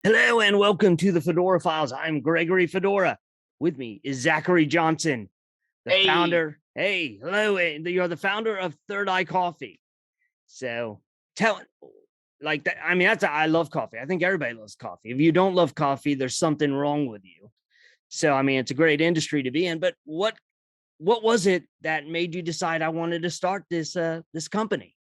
Hello and welcome to the Fedora Files. I'm Gregory Fedora. With me is Zachary Johnson, the Hey, founder. Hey, hello, you're the founder of Third Eye Coffee. So tell, like that. I mean, I love coffee. I think everybody loves coffee. If you don't love coffee, there's something wrong with you. So I mean, it's a great industry to be in. But what was it that made you decide I wanted to start this company?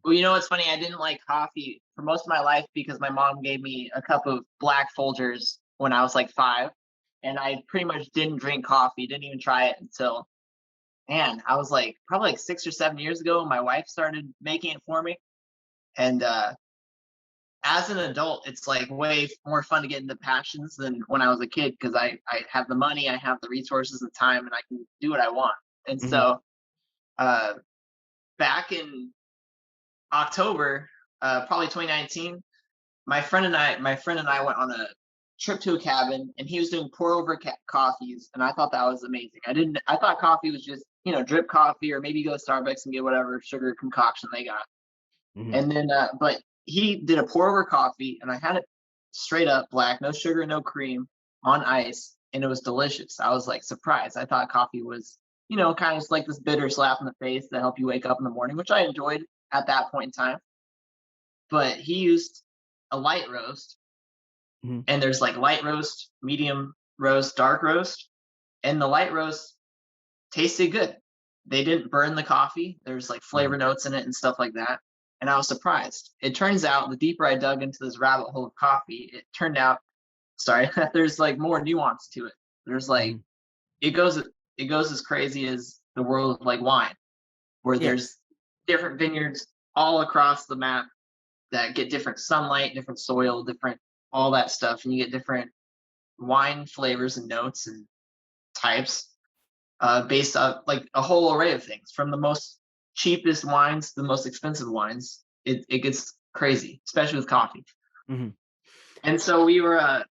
well, you know what's funny? I didn't like coffee for most of my life because my mom gave me a cup of black Folgers when I was like 5, and I pretty much didn't drink coffee, didn't even try it until, man, I was like probably like 6 or 7 years ago. My wife started making it for me, and as an adult, it's like way more fun to get into passions than when I was a kid because I have the money, I have the resources and time, and I can do what I want. And Mhm. so, uh, back in October, probably 2019, my friend and I went on a trip to a cabin, and he was doing pour over coffees, and I thought that was amazing. I thought coffee was just drip coffee, or maybe go to Starbucks and get whatever sugar concoction they got. Mhm. And then, but he did a pour over coffee, and I had it straight up black, no sugar, no cream, on ice, and it was delicious. I was like surprised. I thought coffee was kind of just like this bitter slap in the face that help you wake up in the morning, which I enjoyed at that point in time. But he used a light roast, Mhm. and there's like light roast, medium roast, dark roast, and the light roast tasted good. They didn't burn the coffee. There's like Mhm. flavor notes in it and stuff like that. And I was surprised. It turns out the deeper I dug into this rabbit hole of coffee, it turned out, sorry, there's like more nuance to it. There's like Mhm. it goes it goes as crazy as the world of like wine, where Yeah. there's different vineyards all across the map that get different sunlight, different soil, different all that stuff, and you get different wine flavors and notes and types based on like a whole array of things, from the most cheapest wines to the most expensive wines. It gets crazy, especially with coffee. Mhm. And so we were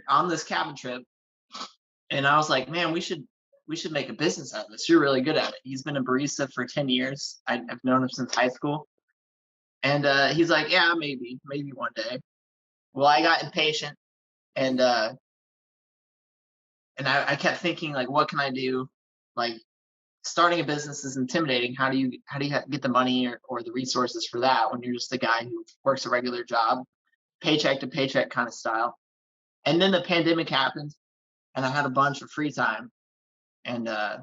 on this cabin trip, and I was like, man, we should make a business out of this. You're really good at it. He's been a barista for 10 years. I've known him since high school. And he's like, yeah, maybe one day. Well, I got impatient, and I kept thinking, like, what can I do? Like, starting a business is intimidating. How do you get the money or the resources for that when you're just a guy who works a regular job, paycheck to paycheck kind of style? And then the pandemic happened, and I had a bunch of free time, and I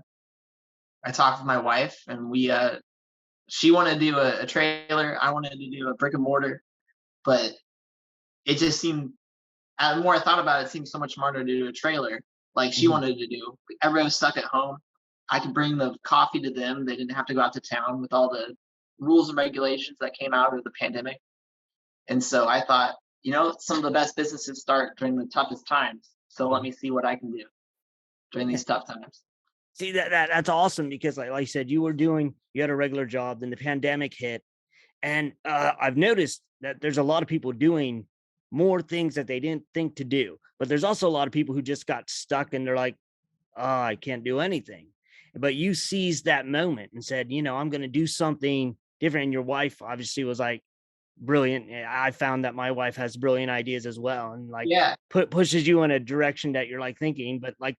talked with my wife, and she wanted to do a trailer, I wanted to do a brick and mortar, but it just seemed, the more I thought about it, it seemed so much smarter to do a trailer like she Mhm. wanted to do. Everyone was stuck at home. I could bring the coffee to them. They didn't have to go out to town with all the rules and regulations that came out of the pandemic. And so I thought, some of the best businesses start during the toughest times. So let Mhm. me see what I can do during these tough times. See that's awesome because like you said, you had a regular job, then the pandemic hit, and I've noticed that there's a lot of people doing more things that they didn't think to do, but there's also a lot of people who just got stuck and they're like, oh, I can't do anything. But you seized that moment and said, I'm going to do something different. And your wife obviously was like brilliant. I found that my wife has brilliant ideas as well, and like Yeah, pushes you in a direction that you're like thinking. But like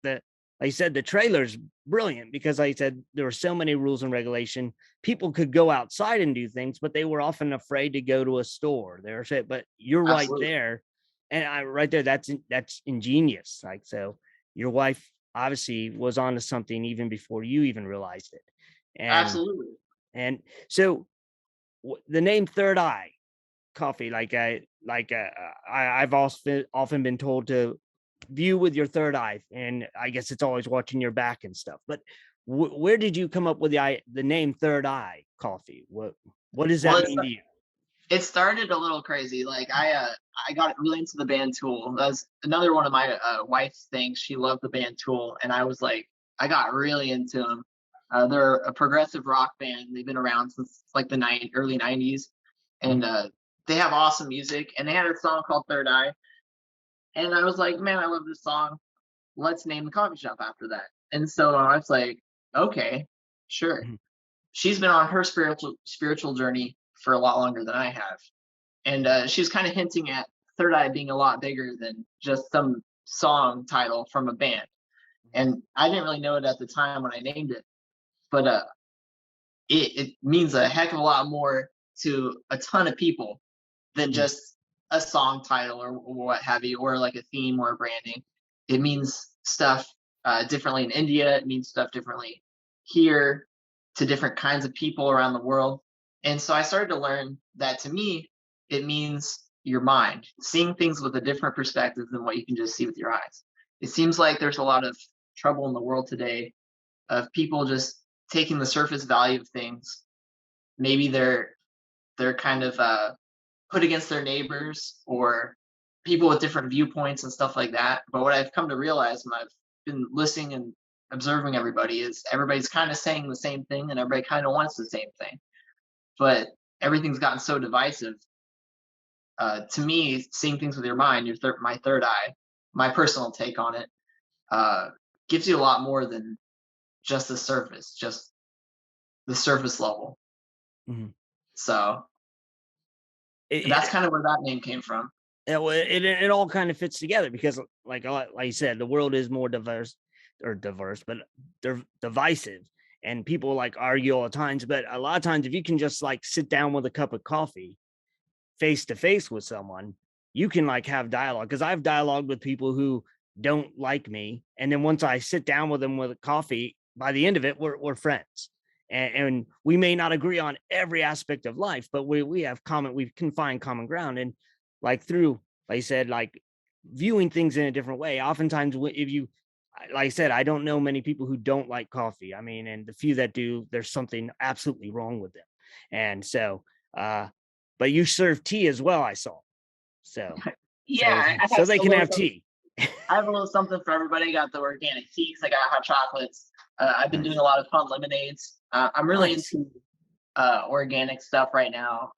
I said, the trailer's brilliant because like I said, there were so many rules and regulation. People could go outside and do things, but they were often afraid to go to a store. There, but you're right absolutely. there, and I right there. That's ingenious. Like so, your wife obviously was onto something even before you even realized it, and Absolutely. and so the name Third Eye Coffee, I've also often been told to view with your third eye, and I guess it's always watching your back and stuff. But where did you come up with the name Third Eye Coffee? What does Well, that mean to you? it started a little crazy. Like I got really into the band Tool. That's another one of my wife's things. She loved the band Tool, and I was like, I got really into them. They're a progressive rock band. They've been around since like the early '90s, and Mhm. they have awesome music. And they had a song called Third Eye, and I was like, man, I love this song. Let's name the coffee shop after that. And so I was like, okay, sure. Mhm. She's been on her spiritual journey for a lot longer than I have, and she was kind of hinting at third eye being a lot bigger than just some song title from a band. And I didn't really know it at the time when I named it, but it means a heck of a lot more to a ton of people than Mhm. just a song title or what have you, or like a theme or a branding. It means stuff differently in India. It means stuff differently here to different kinds of people around the world. And so I started to learn that to me, it means your mind, seeing things with a different perspective than what you can just see with your eyes. It seems like there's a lot of trouble in the world today of people just taking the surface value of things. Maybe they're kind of put against their neighbors or people with different viewpoints and stuff like that. But what I've come to realize when I've been listening and observing everybody is everybody's kind of saying the same thing and everybody kind of wants the same thing. But everything's gotten so divisive. To me, seeing things with your mind, my third eye, my personal take on it, uh, gives you a lot more than just the surface, just the surface level. Mhm. So that's It, kind of where that name came from. it all kind of fits together because, like you said, the world is more diverse, but they're divisive, and people like argue all the times. But a lot of times, if you can just like sit down with a cup of coffee, face to face with someone, you can like have dialogue. Because I've dialogued with people who don't like me, and then once I sit down with them with a coffee, by the end of it, we're friends. And we may not agree on every aspect of life, but we can find common ground. And like through, like I said, like viewing things in a different way. Oftentimes, if you, like I said, I don't know many people who don't like coffee. I mean, and the few that do, there's something absolutely wrong with them. And so, uh, but you serve tea as well, I saw. So, Yeah, I so have they a can little have something. tea. I have a little something for everybody. I got the organic teas. I got hot chocolates. I've been doing Nice, a lot of fun lemonades. I'm really nice. into organic stuff right now.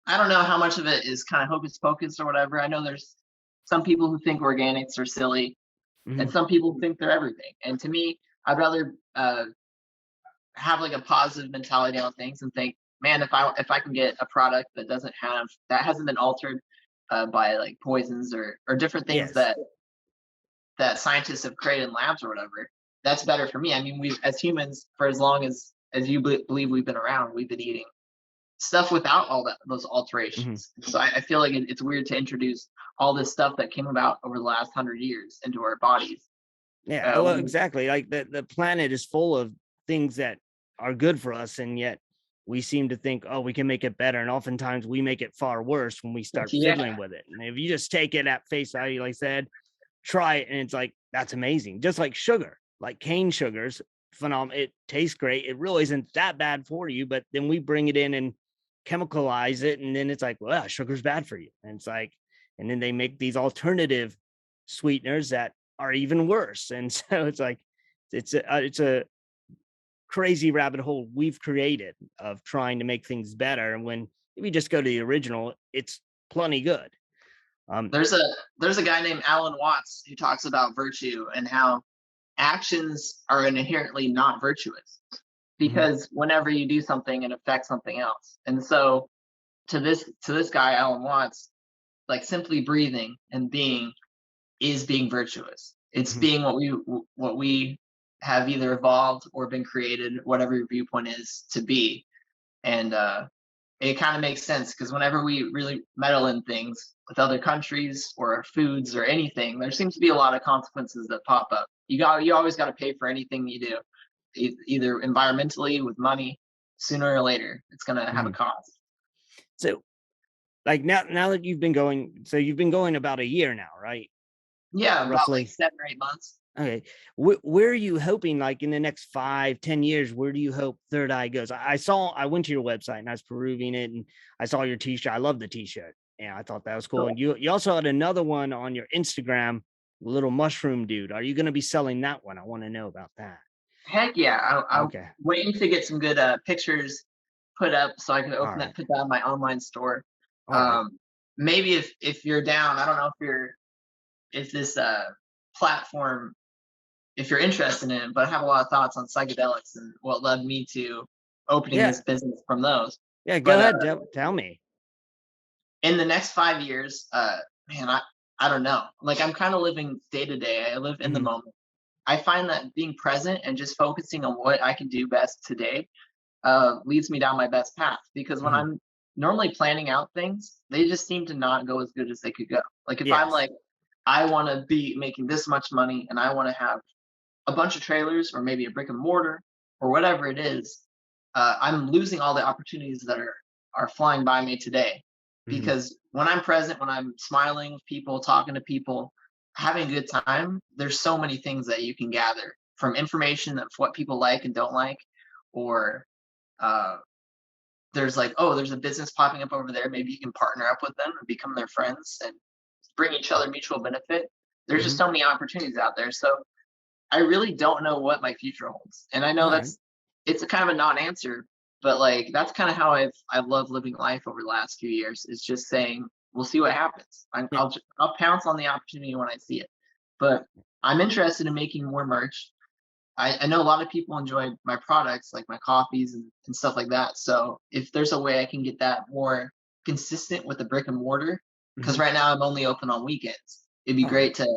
I don't know how much of it is kind of hocus pocus or whatever. I know there's some people who think organics are silly, and Mhm. some people think they're everything. And to me, I'd rather have like a positive mentality on things and think, man, if I can get a product that hasn't been altered by like poisons or different things Yes. that scientists have created in labs or whatever, that's better for me. I mean, we as humans, for as long as you believe we've been around, we've been eating stuff without all those Mhm. alterations. So I feel like it's weird to introduce all this stuff that came about over the last 100 years into our bodies. Yeah, well, When, exactly. Like the planet is full of things that are good for us, and yet we seem to think, oh, we can make it better. And oftentimes we make it far worse when we start yeah, fiddling with it. And if you just take it at face value, like I said, try it, and it's like, that's amazing. Just like sugar, like cane sugars, phenomenal. It tastes great. It really isn't that bad for you, but then we bring it in and chemicalize it, and then it's like, well, sugar's bad for you. And it's like, and then they make these alternative sweeteners that are even worse. And so it's like, it's a crazy rabbit hole we've created of trying to make things better. And when if you just go to the original, it's plenty good. Um, there's a there's a guy named Alan Watts who talks about virtue and how actions are inherently not virtuous mhm, because whenever you do something, it affects something else. And so to this guy, Alan Watts, like simply breathing and being is being virtuous. It's mhm, being what we have either evolved or been created, whatever your viewpoint is, to be. And it kind of makes sense because whenever we really meddle in things with other countries or foods or anything, there seems to be a lot of consequences that pop up. You always got to pay for anything you do, either environmentally with money. Sooner or later, it's gonna have a mhm. cost. So like now that you've been going, so you've been going about a year now, right? Yeah, about like Roughly. 7 or 8 months. Okay. Where are you hoping, like in the next 5, 10 years, where do you hope Third Eye goes? I went to your website and I was perusing it, and I saw your t-shirt. I love the t-shirt. Yeah, I thought that was cool. Cool. And you also had another one on your Instagram, little mushroom dude. Are you going to be selling that one? I want to know about that. Heck yeah! I'm Okay. waiting to get some good pictures put up so I can All right. put that on my online store. All right. Um, Maybe if you're down, I don't know if this platform, if you're interested in it, but I have a lot of thoughts on psychedelics and what led me to opening Yeah. this business from those. Yeah. Go But ahead. Tell me. in the next 5 years, man, I don't know. Like I'm kind of living day to day. I live in the Mhm. moment. I find that being present and just focusing on what I can do best today leads me down my best path. Because when Mhm. I'm normally planning out things, they just seem to not go as good as they could go. Like if I'm Yes. like, I want to be making this much money and I want to have a bunch of trailers or maybe a brick and mortar or whatever it is, I'm losing all the opportunities that are flying by me today. Mhm. Because when I'm present, when I'm smiling with people, talking to people, having a good time, there's so many things that you can gather from information of what people like and don't like, or uh, there's like, oh, there's a business popping up over there. Maybe you can partner up with them and become their friends and bring each other mutual benefit. There's just Mhm. so many opportunities out there. So I really don't know what my future holds. And I know Alright. it's a kind of a non-answer, but like that's kind of how I've loved living life over the last few years is just saying, we'll see what happens. Yeah. I'll pounce on the opportunity when I see it. But I'm interested in making more merch. I know a lot of people enjoy my products, like my coffees and stuff like that. So if there's a way I can get that more consistent with the brick and mortar, because Mhm. right now I'm only open on weekends, it'd be Alright. great to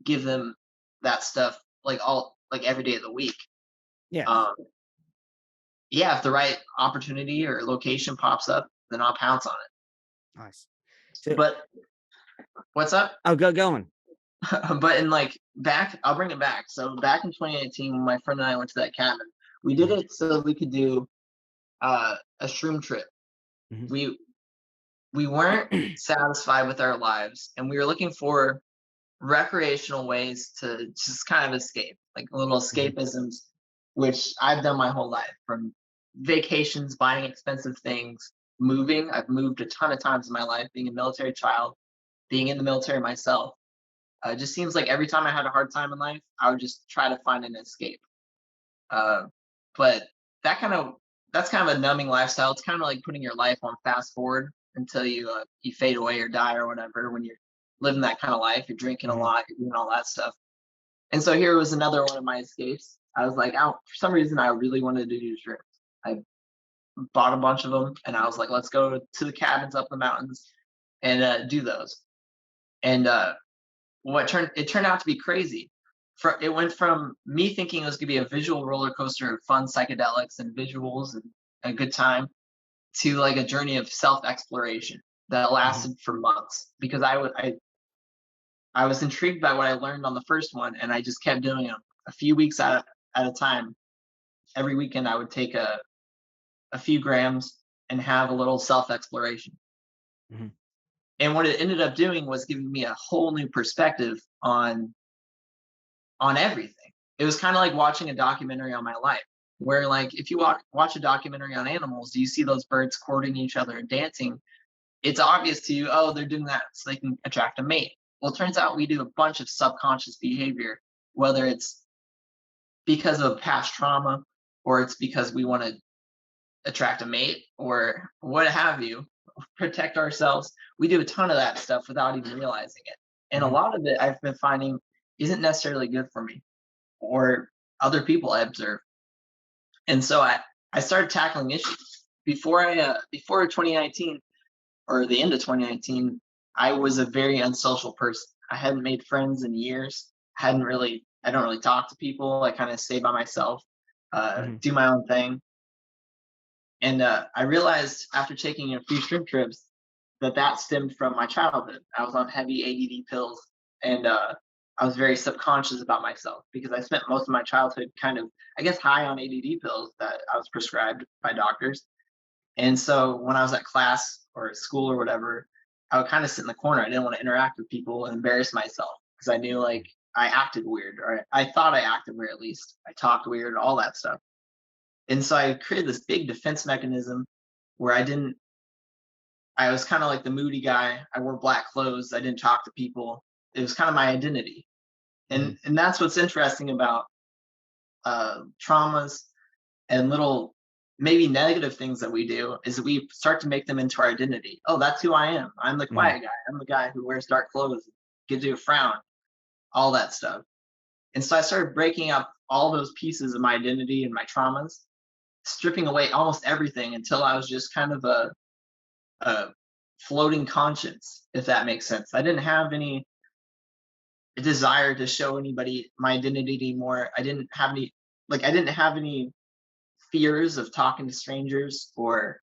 give them that stuff like every day of the week. Yes. Um, yeah, if the right opportunity or location pops up, then I'll pounce on it. Nice. So But what's up? oh, go going. But in like back, I'll bring it back. So back in 2018, when my friend and I went to that cabin, we did Mhm. it so that we could do a shroom trip. Mhm. We we weren't satisfied with our lives, and we were looking for recreational ways to just kind of escape, like little Mhm. escapisms, which I've done my whole life from vacations, buying expensive things, moving. I've moved a ton of times in my life, being a military child, being in the military myself. It just seems like every time I had a hard time in life, I would just try to find an escape. Uh, but that kind of that's kind of a numbing lifestyle. It's kind of like putting your life on fast forward until you fade away or die or whatever. When you're living that kind of life, you're drinking a Mhm. lot, you're doing all that stuff. And so here was another one of my escapes. I was like, out for some reason, I really wanted to do shrooms. I bought a bunch of them, and I was like, let's go to the cabins up the mountains and do those. And it turned out to be crazy. It went from me thinking it was going to be a visual roller coaster of fun psychedelics and visuals and a good time to like a journey of self exploration that Mhm. lasted for months because I was intrigued by what I learned on the first one and I just kept doing them a few weeks at a time. Every weekend I would take a few grams and have a little self exploration. Mhm. And what it ended up doing was giving me a whole new perspective on everything. It was kind of like watching a documentary on my life, where like if you watch a documentary on animals, you see those birds courting each other and dancing. It's obvious to you, oh, they're doing that so they can attract a mate. Well, it turns out we do a bunch of subconscious behavior, whether it's because of past trauma or it's because we want to attract a mate or what have you, protect ourselves. We do a ton of that stuff without even realizing it. And a Mhm. lot of it I've been finding isn't necessarily good for me or other people I observe. And so I started tackling issues before 2019 or the end of 2019. I was a very unsocial person. I hadn't made friends in years. I don't really talk to people. I kind of stay by myself, Mhm. do my own thing. And I realized after taking a few shrimp trips that stemmed from my childhood. I was on heavy ADD pills, and I was very subconscious about myself because I spent most of my childhood kind of, I guess, high on ADD pills that I was prescribed by doctors. And so when I was at class or at school or whatever, I would kind of sit in the corner. I didn't want to interact with people and embarrass myself because I knew like I acted weird, or I thought I acted weird at least. I talked weird, all that stuff. And so I created this big defense mechanism where I was kind of like the moody guy. I wore black clothes. I didn't talk to people. It was kind of my identity. Mhm. And that's what's interesting about traumas and little maybe negative things that we do is that we start to make them into our identity. Oh, that's who I am. I'm the Mhm. quiet guy. I'm the guy who wears dark clothes, gives you a frown, all that stuff. And so I started breaking up all those pieces of my identity and my traumas, stripping away almost everything until I was just kind of a floating conscience, if that makes sense. I didn't have any desire to show anybody my identity anymore. I didn't have any fears of talking to strangers or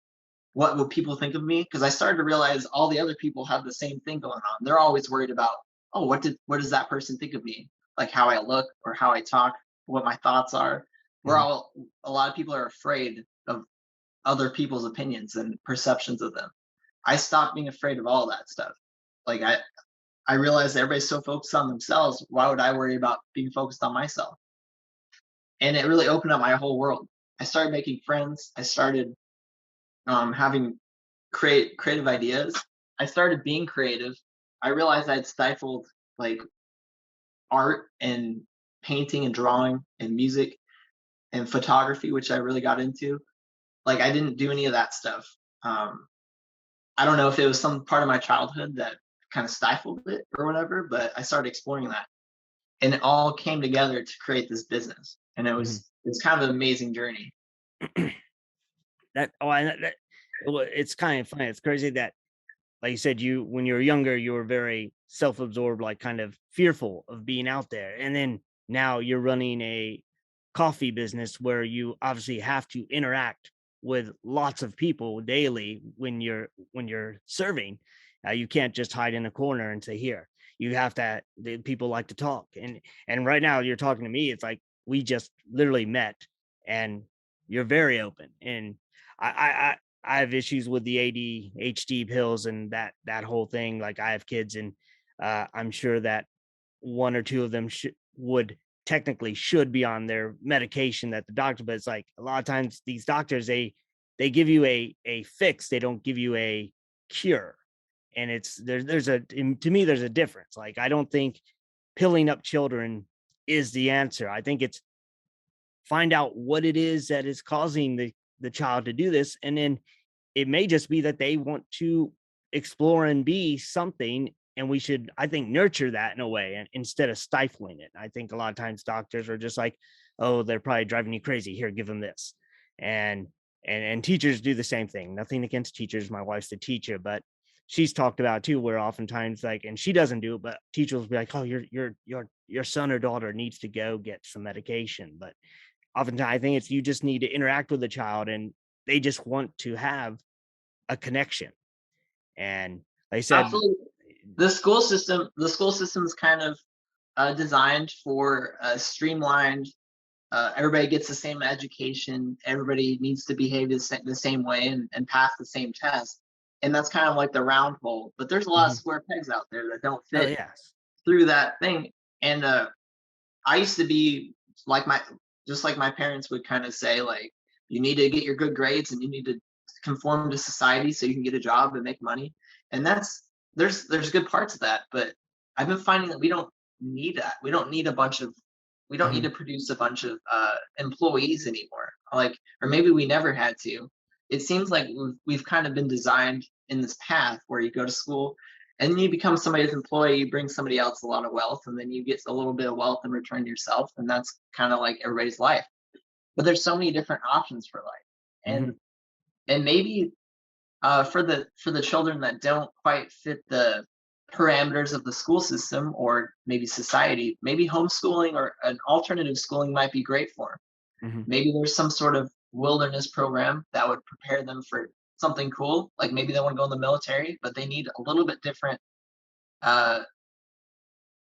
what will people think of me, because I started to realize all the other people have the same thing going on. They're always worried about, oh, what does that person think of me? Like how I look or how I talk, what my thoughts are. Mhm. A lot of people are afraid of other people's opinions and perceptions of them. I stopped being afraid of all that stuff. Like I realized everybody's so focused on themselves. Why would I worry about being focused on myself? And it really opened up my whole world. I started making friends. I started having creative ideas. I started being creative. I realized I'd stifled like art and painting and drawing and music and photography, which I really got into. Like I didn't do any of that stuff. Um, I don't know if it was some part of my childhood that kind of stifled it or whatever, but I started exploring that, and it all came together to create this business. And Mhm. it was kind of an amazing journey. That oh, I that well, it's kind of funny. It's crazy that, like you said, you when you were younger, you were very self-absorbed, like kind of fearful of being out there. And then now you're running a coffee business where you obviously have to interact with lots of people daily when you're serving. You can't just hide in a corner and say here. You have to the people like to talk. And right now you're talking to me, it's like we just literally met and you're very open. And I I have issues with the ADHD pills and that whole thing. Like I have kids, and I'm sure that one or two of them would technically should be on their medication that the doctor. But it's like a lot of times these doctors they give you a fix, they don't give you a cure, and it's there's a to me there's a difference. Like I don't think pilling up children is the answer. I think it's find out what it is that is causing the child to do this, and then it may just be that they want to explore and be something, and we should, I think, nurture that in a way and instead of stifling it. I think a lot of times doctors are just like, oh, they're probably driving you crazy, here, give them this. and and teachers do the same thing. Nothing against teachers, my wife's the teacher, but she's talked about too where oftentimes, like, and she doesn't do it, but teachers will be like, oh, your son or daughter needs to go get some medication. But oftentimes I think it's you just need to interact with the child, and they just want to have a connection. And like I said, Absolutely. The school system is kind of designed for streamlined. Everybody gets the same education. Everybody needs to behave the same way and pass the same test. And that's kind of like the round hole. But there's a lot of mhm. square pegs out there that don't Oh fit yes. through that thing. And I used to be like just like my parents would kind of say, like, you need to get your good grades and you need to conform to society so you can get a job and make money. And there's good parts of that, but I've been finding that we don't need that. We don't need Mhm. to produce a bunch of employees anymore. Like, or maybe we never had to. It seems like we've kind of been designed in this path where you go to school and then you become somebody's employee, you bring somebody else a lot of wealth, and then you get a little bit of wealth in return yourself, and that's kind of like everybody's life. But there's so many different options for life, Mhm. and maybe for the children that don't quite fit the parameters of the school system or maybe society, maybe homeschooling or an alternative schooling might be great for them. Mhm. Maybe there's some sort of wilderness program that would prepare them for something cool. Like maybe they want to go in the military, but they need a little bit uh,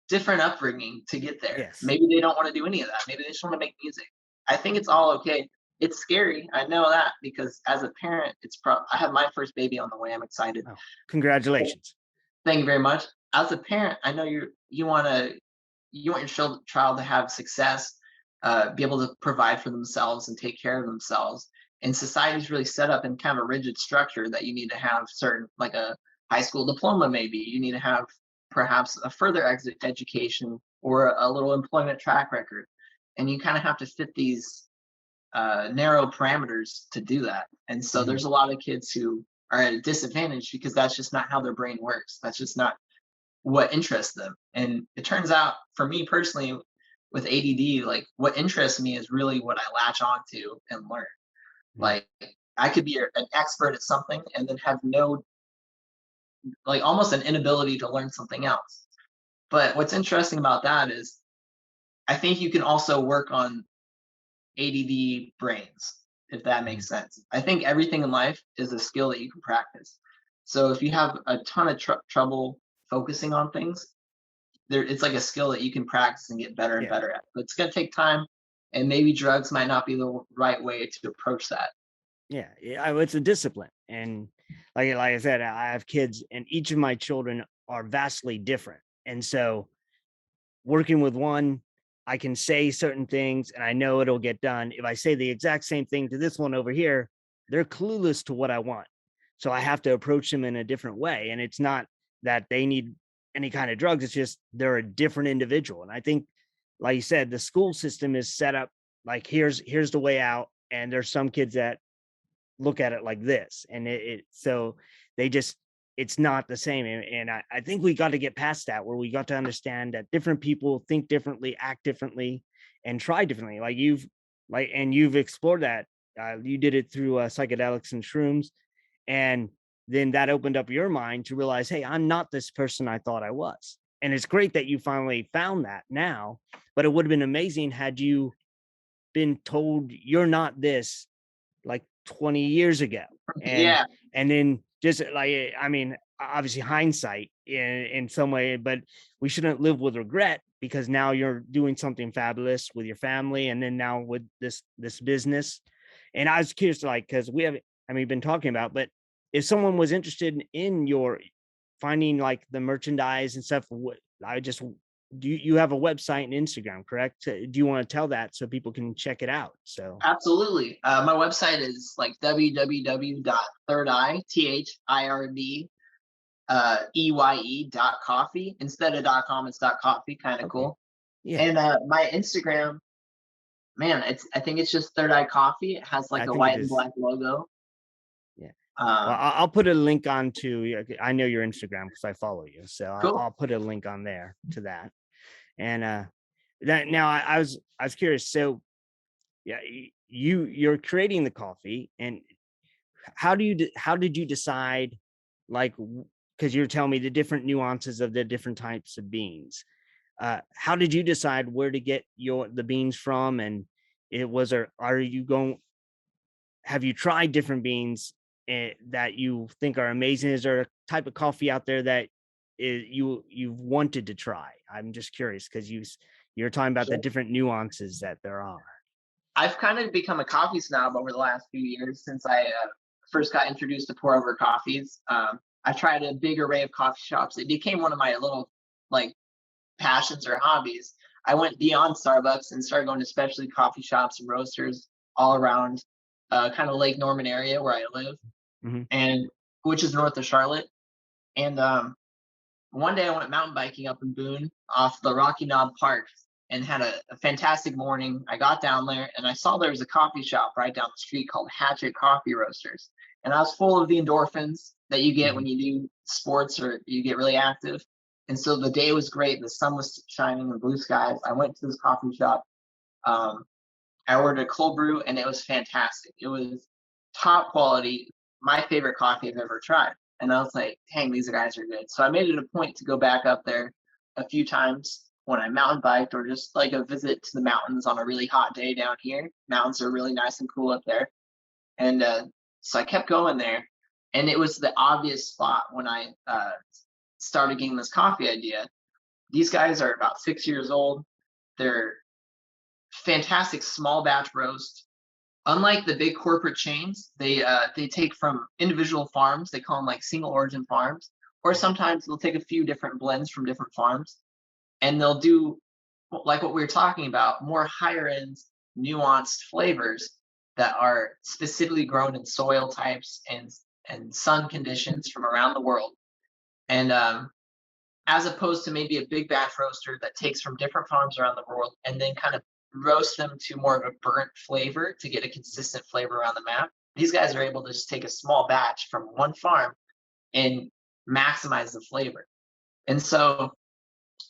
different upbringing to get there. Yes. Maybe they don't want to do any of that. Maybe they just want to make music. I think it's all okay. It's scary. I know that because as a parent, I have my first baby on the way. I'm excited. Oh, congratulations. Thank you very much. As a parent, I know you want your child to have success, be able to provide for themselves and take care of themselves. And society's really set up in kind of a rigid structure that you need to have certain, like a high school diploma, maybe you need to have perhaps a further education or a little employment track record, and you kind of have to fit these narrow parameters to do that. And so Mhm. there's a lot of kids who are at a disadvantage because that's just not how their brain works. That's just not what interests them. And it turns out for me personally with ADD, like what interests me is really what I latch onto and learn. Mhm. Like I could be an expert at something and then have like almost an inability to learn something else. But what's interesting about that is I think you can also work on ADD brains, if that Mhm. makes sense. I think everything in life is a skill that you can practice. So if you have a ton of trouble focusing on things, it's like a skill that you can practice and get better and Yeah. better at. But it's gonna take time, and maybe drugs might not be the right way to approach that. Yeah, it's a discipline, and like I said, I have kids, and each of my children are vastly different, and so working with one, I can say certain things, and I know it'll get done. If I say the exact same thing to this one over here, they're clueless to what I want, so I have to approach them in a different way. And it's not that they need any kind of drugs; it's just they're a different individual. And I think, like you said, the school system is set up like here's the way out, and there's some kids that look at it like this, and so they just it's not the same. And I think we got to get past that, where we got to understand that different people think differently, act differently, and try differently. You've explored that. You did it through psychedelics and shrooms, and then that opened up your mind to realize, hey, I'm not this person I thought I was. And it's great that you finally found that now, but it would have been amazing had you been told you're not this like 20 years ago. And Yeah, then just like, I mean, obviously hindsight in some way, but we shouldn't live with regret, because now you're doing something fabulous with your family, and then now with this business. And I was curious, like, because we have, I mean, been talking about, but if someone was interested in your finding like the merchandise and stuff, what I just do you have a website and Instagram, correct? Do you want to tell that so people can check it out? So absolutely. My website is like www.thirdeye, THIRDEYE.coffee. Instead of .com, it's .coffee. Kind of okay. cool. Yeah, And my Instagram, man, I think it's just Third Eye Coffee. It has like I a think it white and is. black logo. Yeah. Well, Um, I'll put a link on to, yeah, I know your Instagram because I follow you. So cool. I'll put a link on there to that. And that now I was curious. So yeah, you're creating the coffee, and how did you decide, like, because you're telling me the different nuances of the different types of beans. How did you decide where to get the beans from? And it was, or are you going, have you tried different beans that you think are amazing? Is there a type of coffee out there that you've wanted to try? I'm just curious because you're talking about the Sure. different nuances that there are. I've kind of become a coffee snob over the last few years since I first got introduced to pour over coffees. I tried a big array of coffee shops. It became one of my little like passions or hobbies. I went beyond Starbucks and started going to specialty coffee shops and roasters all around kind of Lake Norman area where I live, Hmm. and which is north of Charlotte. And one day I went mountain biking up in Boone off the Rocky Knob Park and had a fantastic morning. I got down there and I saw there was a coffee shop right down the street called Hatchet Coffee Roasters. And I was full of the endorphins that you get Hmm. when you do sports or you get really active. And so the day was great. The sun was shining and blue skies. I went to this coffee shop. Um, I ordered a cold brew and it was fantastic. It was top quality, my favorite coffee I've ever tried. And I was like, dang, these guys are good. So I made it a point to go back up there a few times when I mountain biked or just like a visit to the mountains on a really hot day down here. Mountains are really nice and cool up there. And so I kept going there. And it was the obvious spot when I started getting this coffee idea. These guys are about 6 years old. They're fantastic small batch roast. Unlike the big corporate chains, they take from individual farms. They call them like single origin farms, or sometimes they'll take a few different blends from different farms, and they'll do like what we were talking about, more higher end, nuanced flavors that are specifically grown in soil types and sun conditions from around the world. And as opposed to maybe a big batch roaster that takes from different farms around the world and then kind of roast them to more of a burnt flavor to get a consistent flavor around the map. These guys are able to just take a small batch from one farm and maximize the flavor. And so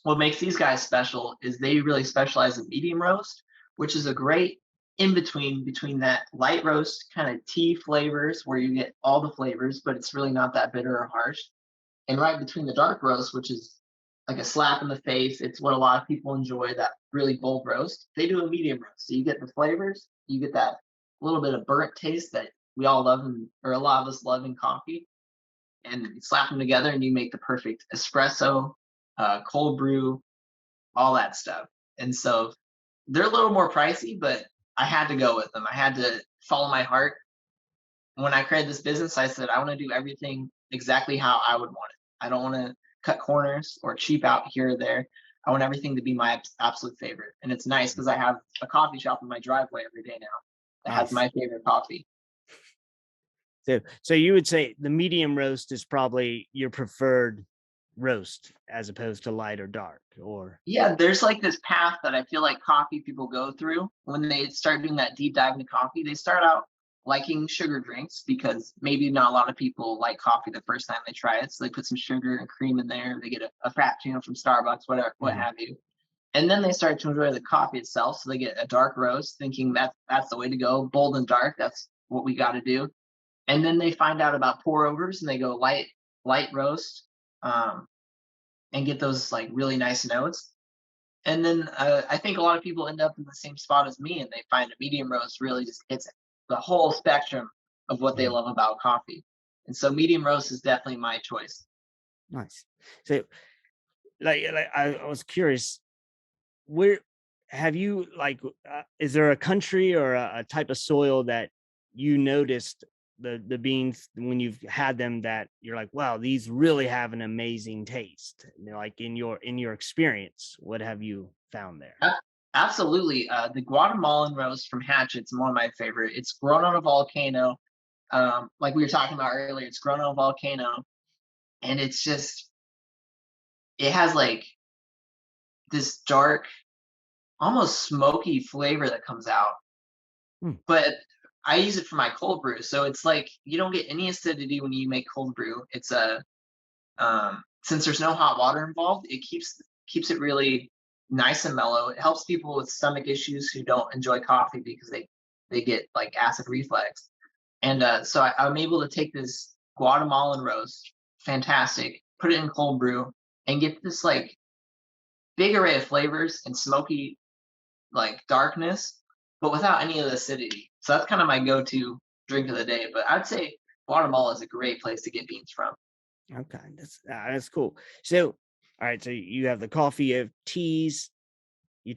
what makes these guys special is they really specialize in medium roast, which is a great in between that light roast kind of tea flavors where you get all the flavors, but it's really not that bitter or harsh. And right between the dark roast, which is like a slap in the face, it's what a lot of people enjoy, that really bold roast. They do a medium roast. So you get the flavors, you get that little bit of burnt taste that we all love, or a lot of us love in coffee, and you slap them together and you make the perfect espresso, cold brew, all that stuff. And so they're a little more pricey, but I had to go with them. I had to follow my heart. When I created this business, I said I want to do everything exactly how I would want it. I don't want to cut corners or cheap out here or there. I want everything to be my absolute favorite. And it's nice because I have a coffee shop in my driveway every day now that has Nice. my favorite coffee. So you would say the medium roast is probably your preferred roast as opposed to light or dark, or Yeah, there's like this path that I feel like coffee people go through when they start doing that deep dive into coffee. They start out liking sugar drinks because maybe not a lot of people like coffee the first time they try it. So they put some sugar and cream in there. They get a frappuccino from Starbucks, whatever, what Mhm. have you. And then they start to enjoy the coffee itself. So they get a dark roast, thinking that's the way to go. Bold and dark, that's what we got to do. And then they find out about pour overs and they go light roast, um, and get those like really nice notes. And then I think a lot of people end up in the same spot as me, and they find a medium roast really just hits the whole spectrum of what they Mhm. love about coffee. And so medium roast is definitely my choice. Nice. So I was curious, where have you is there a country or a type of soil that you noticed the beans when you've had them that you're like, wow, these really have an amazing taste? Like in your experience, what have you found there? A- Absolutely. The Guatemalan roast from Hatchett's one of my favorite. It's grown on a volcano. Like we were talking about earlier, it's grown on a volcano, and it has like this dark, almost smoky flavor that comes out. Hmm. But I use it for my cold brew, so it's like you don't get any acidity when you make cold brew. It's a since there's no hot water involved, it keeps it really nice and mellow. It helps people with stomach issues who don't enjoy coffee because they get like acid reflux. And so I'm able to take this Guatemalan roast, fantastic, put it in cold brew, and get this like big array of flavors and smoky like darkness, but without any of the acidity. So that's kind of my go-to drink of the day. But I'd say Guatemala is a great place to get beans from. Okay, that's cool. So, all right, so you have the coffee, you have teas. Now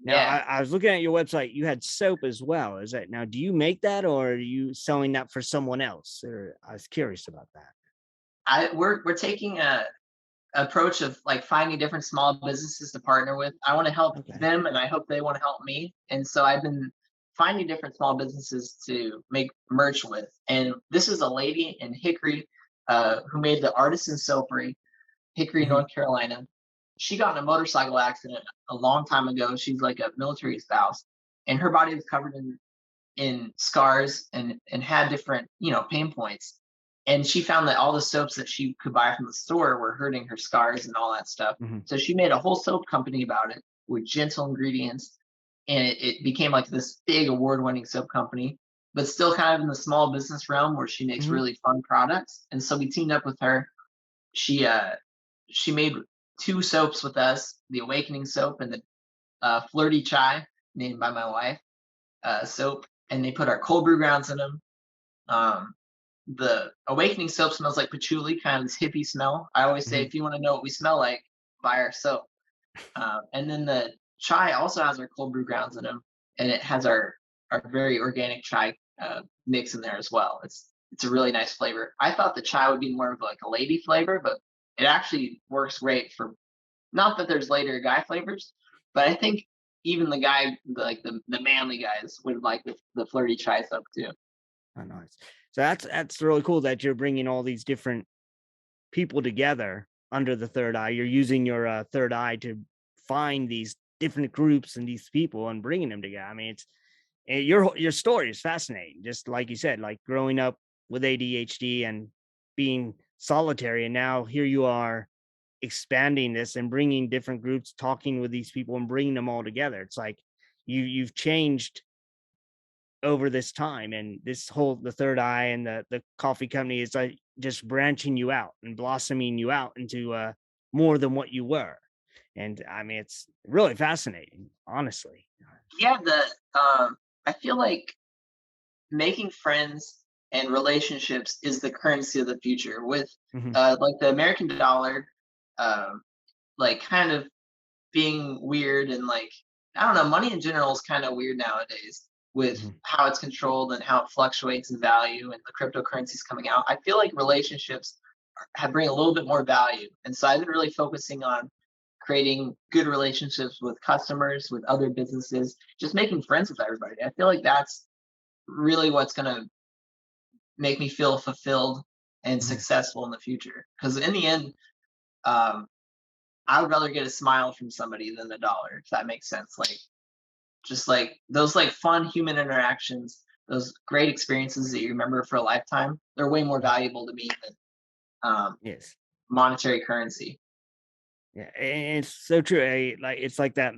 Yeah, I was looking at your website. You had soap as well. Is that now? Do you make that, or are you selling that for someone else? Or I was curious about that. we're taking a approach of like finding different small businesses to partner with. I want to help Okay. them, and I hope they want to help me. And so I've been finding different small businesses to make merch with. And this is a lady in Hickory, who made the Artisan Soapery, Hickory, Hmm. North Carolina. She got in a motorcycle accident a long time ago. She's like a military spouse, and her body was covered in scars and had different pain points. And she found that all the soaps that she could buy from the store were hurting her scars and all that stuff. Hmm. So she made a whole soap company about it with gentle ingredients, and it became like this big award-winning soap company, but still kind of in the small business realm where she makes Hmm. really fun products. And so we teamed up with her. She uh she made two soaps with us, the Awakening soap and the Flirty Chai, named by my wife, soap. And they put our cold brew grounds in them. um the Awakening soap smells like patchouli, kind of this hippie smell. I always say Hmm. if you want to know what we smell like, buy our soap. And then the chai also has our cold brew grounds in them, and it has our very organic chai mix in there as well. It's a really nice flavor. I thought the chai would be more of like a lady flavor, but it actually works great for, not that there's later guy flavors, but I think even the manly guys would like the flirty chai soap too. Oh, nice. So that's really cool that you're bringing all these different people together under the third eye. You're using your third eye to find these different groups and these people and bringing them together. I mean, your story is fascinating. Just like you said, like growing up with ADHD and being solitary, and now here you are expanding this and bringing different groups, talking with these people, and bringing them all together. It's like you've changed over this time, and this whole the third eye and the coffee company is like just branching you out and blossoming you out into more than what you were. And I mean, it's really fascinating, honestly. Yeah, I feel like making friends and relationships is the currency of the future. With Hmm. like the American dollar, um, like kind of being weird, and like I don't know, money in general is kind of weird nowadays with Hmm. how it's controlled and how it fluctuates in value and the cryptocurrencies coming out. I feel like relationships have bring a little bit more value, and so I've been really focusing on creating good relationships with customers, with other businesses, just making friends with everybody. I feel like that's really what's going to make me feel fulfilled and Hmm. successful in the future. Because in the end, um, I would rather get a smile from somebody than a dollar, if that makes sense. Like just like those like fun human interactions, those great experiences that you remember for a lifetime, they're way more valuable to me than Yes. monetary currency. Yeah, and it's so true. Like it's like that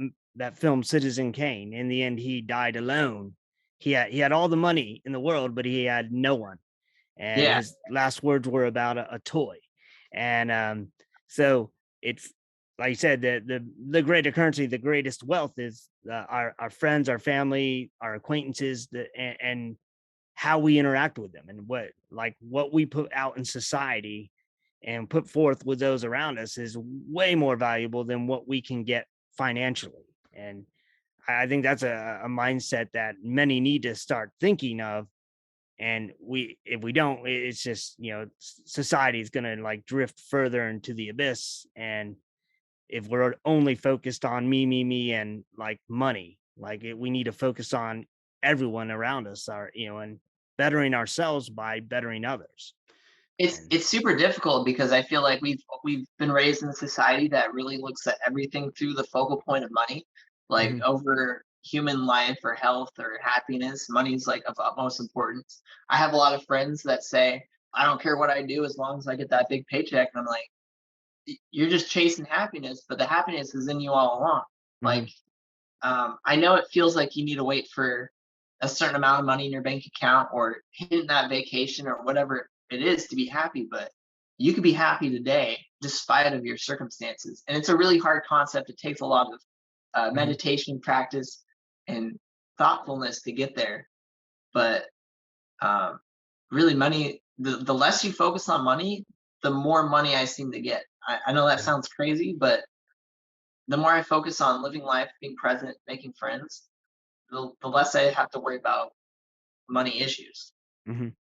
film Citizen Kane. In the end, he died alone. He had all the money in the world, but he had no one. And Yeah, his last words were about a toy. And so it's like you said, the greater currency, the greatest wealth is our friends, our family, our acquaintances, and how we interact with them, and what we put out in society and put forth with those around us is way more valuable than what we can get financially. And I think that's a mindset that many need to start thinking of. And if we don't, it's just, society is going to like drift further into the abyss. And if we're only focused on me and like money, we need to focus on everyone around us, and bettering ourselves by bettering others. And it's super difficult because I feel like we've been raised in a society that really looks at everything through the focal point of money, like mhm, over human life or health or happiness. Money's like of utmost importance. I have a lot of friends that say, I don't care what I do as long as I get that big paycheck. And I'm like, You're just chasing happiness, but the happiness is in you all along." Like, mhm, I know it feels like you need to wait for a certain amount of money in your bank account or hitting that vacation or whatever it is to be happy, but you could be happy today despite of your circumstances. And it's a really hard concept. It takes a lot of mhm, meditation practice and thoughtfulness to get there. But um, really, money, the less you focus on money, the more money I seem to get. I know that mhm, sounds crazy, but the more I focus on living life, being present, making friends, the less I have to worry about money issues. mhm.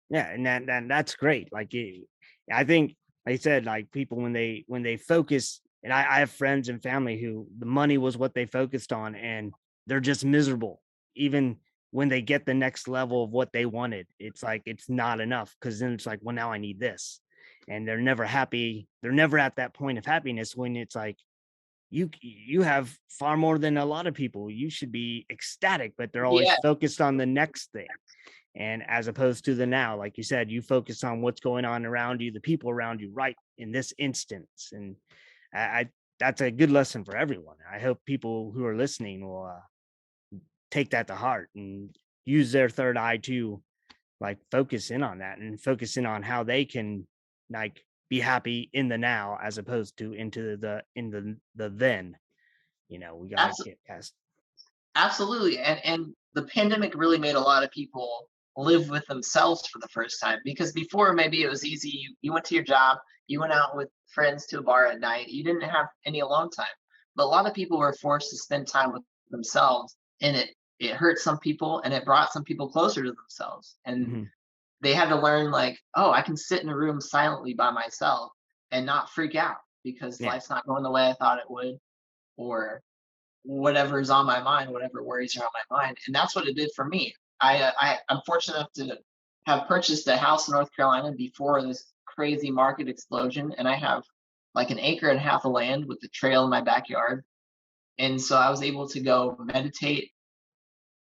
Yeah, and that's great. I think, like I said, like people when they focus, and I have friends and family who the money was what they focused on, and they're just miserable. Even when they get the next level of what they wanted, it's like it's not enough, because then it's like, well, now I need this, and they're never happy. They're never at that point of happiness when it's like you have far more than a lot of people. You should be ecstatic, but they're always Yeah, focused on the next thing. And as opposed to the now, like you said, you focus on what's going on around you, the people around you right in this instance. And I that's a good lesson for everyone. I hope people who are listening will take that to heart and use their third eye to like focus in on that and focus in on how they can like be happy in the now as opposed to into the then. We got to abso- get past. absolutely. And the pandemic really made a lot of people live with themselves for the first time, because before maybe it was easy. You went to your job, you went out with friends to a bar at night, you didn't have any alone time. But a lot of people were forced to spend time with themselves, and it hurt some people and it brought some people closer to themselves. And Mhm. they had to learn like, oh, I can sit in a room silently by myself and not freak out because Yeah. life's not going the way I thought it would, or whatever's on my mind, whatever worries are on my mind. And that's what it did for me. I'm fortunate enough to have purchased a house in North Carolina before this crazy market explosion, and I have like an acre and a half of land with the trail in my backyard. And so I was able to go meditate,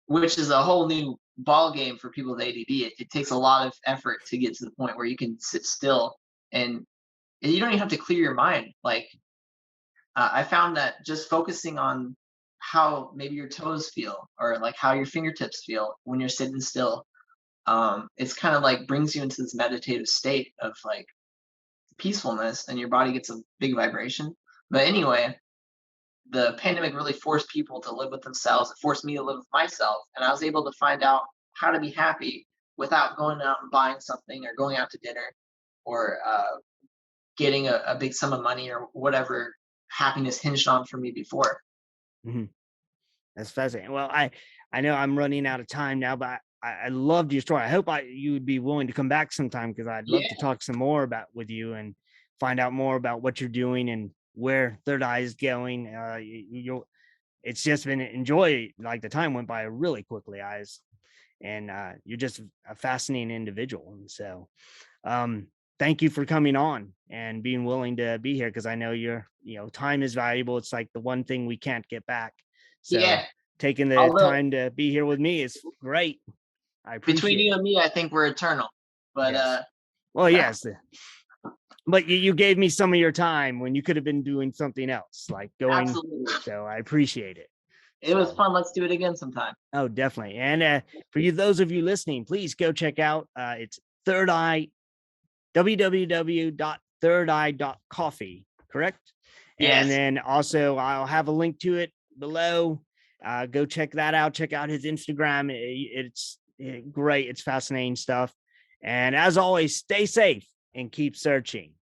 which is a whole new ball game for people with ADD. It takes a lot of effort to get to the point where you can sit still, and you don't even have to clear your mind. Like I found that just focusing on how maybe your toes feel or like how your fingertips feel when you're sitting still, it's kind of like brings you into this meditative state of like peacefulness, and your body gets a big vibration. But anyway, the pandemic really forced people to live with themselves. It forced me to live with myself, and I was able to find out how to be happy without going out and buying something or going out to dinner or getting a big sum of money or whatever happiness hinged on for me before. Mhm. That's fascinating. Well, I know I'm running out of time now, but I loved your story. I hope you would be willing to come back sometime because I'd love to Yeah, talk some more about with you and find out more about what you're doing and where Third Eye is going. You'll it's just been enjoy like the time went by really quickly, eyes, and you're just a fascinating individual. And so, um, thank you for coming on and being willing to be here because I know time is valuable. It's like the one thing we can't get back. So yeah. taking the Although time to be here with me is great. I between appreciate you it. and me, I think we're eternal. But Yes. Well, yes. But you gave me some of your time when you could have been doing something else, like going. absolutely, So I appreciate it. it was So, fun. Let's do it again sometime. oh, definitely. And for those of you listening, please go check out it's Third Eye, www.thirdeye.coffee, correct? And Yes. then also I'll have a link to it below. Go check that out. Check out his Instagram. It's great. It's fascinating stuff. And as always, stay safe and keep searching.